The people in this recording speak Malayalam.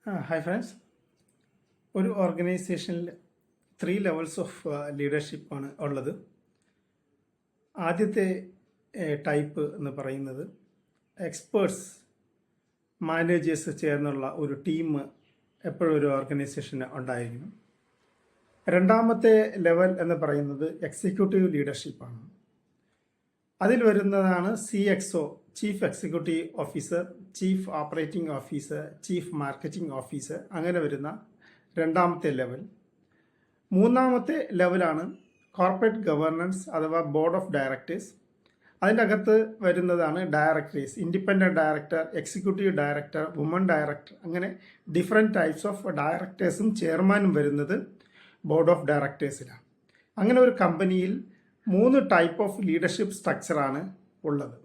Hi friends. ഒരു ഓർഗനൈസേഷനിൽ 3 ലെവൽസ് ഓഫ് ലീഡർഷിപ്പാണ് ഉള്ളത്. ആദ്യത്തെ ടൈപ്പ് എന്ന് പറയുന്നത് എക്സ്പേർട്സ് മാനേജേഴ്സ് ചേർന്നുള്ള ഒരു ടീം എപ്പോഴും ഒരു ഓർഗനൈസേഷന് ഉണ്ടായിരിക്കണം. രണ്ടാമത്തെ ലെവൽ എന്ന് പറയുന്നത് എക്സിക്യൂട്ടീവ് ലീഡർഷിപ്പാണ്. അതിൽ വരുന്നതാണ് CXO, chief executive officer, chief operating officer, chief marketing officer, അങ്ങനെ വരുന്ന രണ്ടാമത്തെ ലെവൽ. മൂന്നാമത്തെ ലെവലാണ് കോർപ്പറേറ്റ് ഗവർണൻസ് അഥവാ ബോർഡ് ഓഫ് ഡയറക്ടേഴ്സ്. അതിൻ്റെ അകത്ത് വരുന്നതാണ് directors, independent director, executive director, woman director, അങ്ങനെ ഡിഫറെൻറ്റ് ടൈപ്സ് ഓഫ് ഡയറക്ടേഴ്സും ചെയർമാനും വരുന്നത് ബോർഡ് ഓഫ് ഡയറക്ടേഴ്സിലാണ്. അങ്ങനെ ഒരു കമ്പനിയിൽ 3 ടൈപ്പ് ഓഫ് ലീഡർഷിപ്പ് സ്ട്രക്ചറാണ് ഉള്ളത്.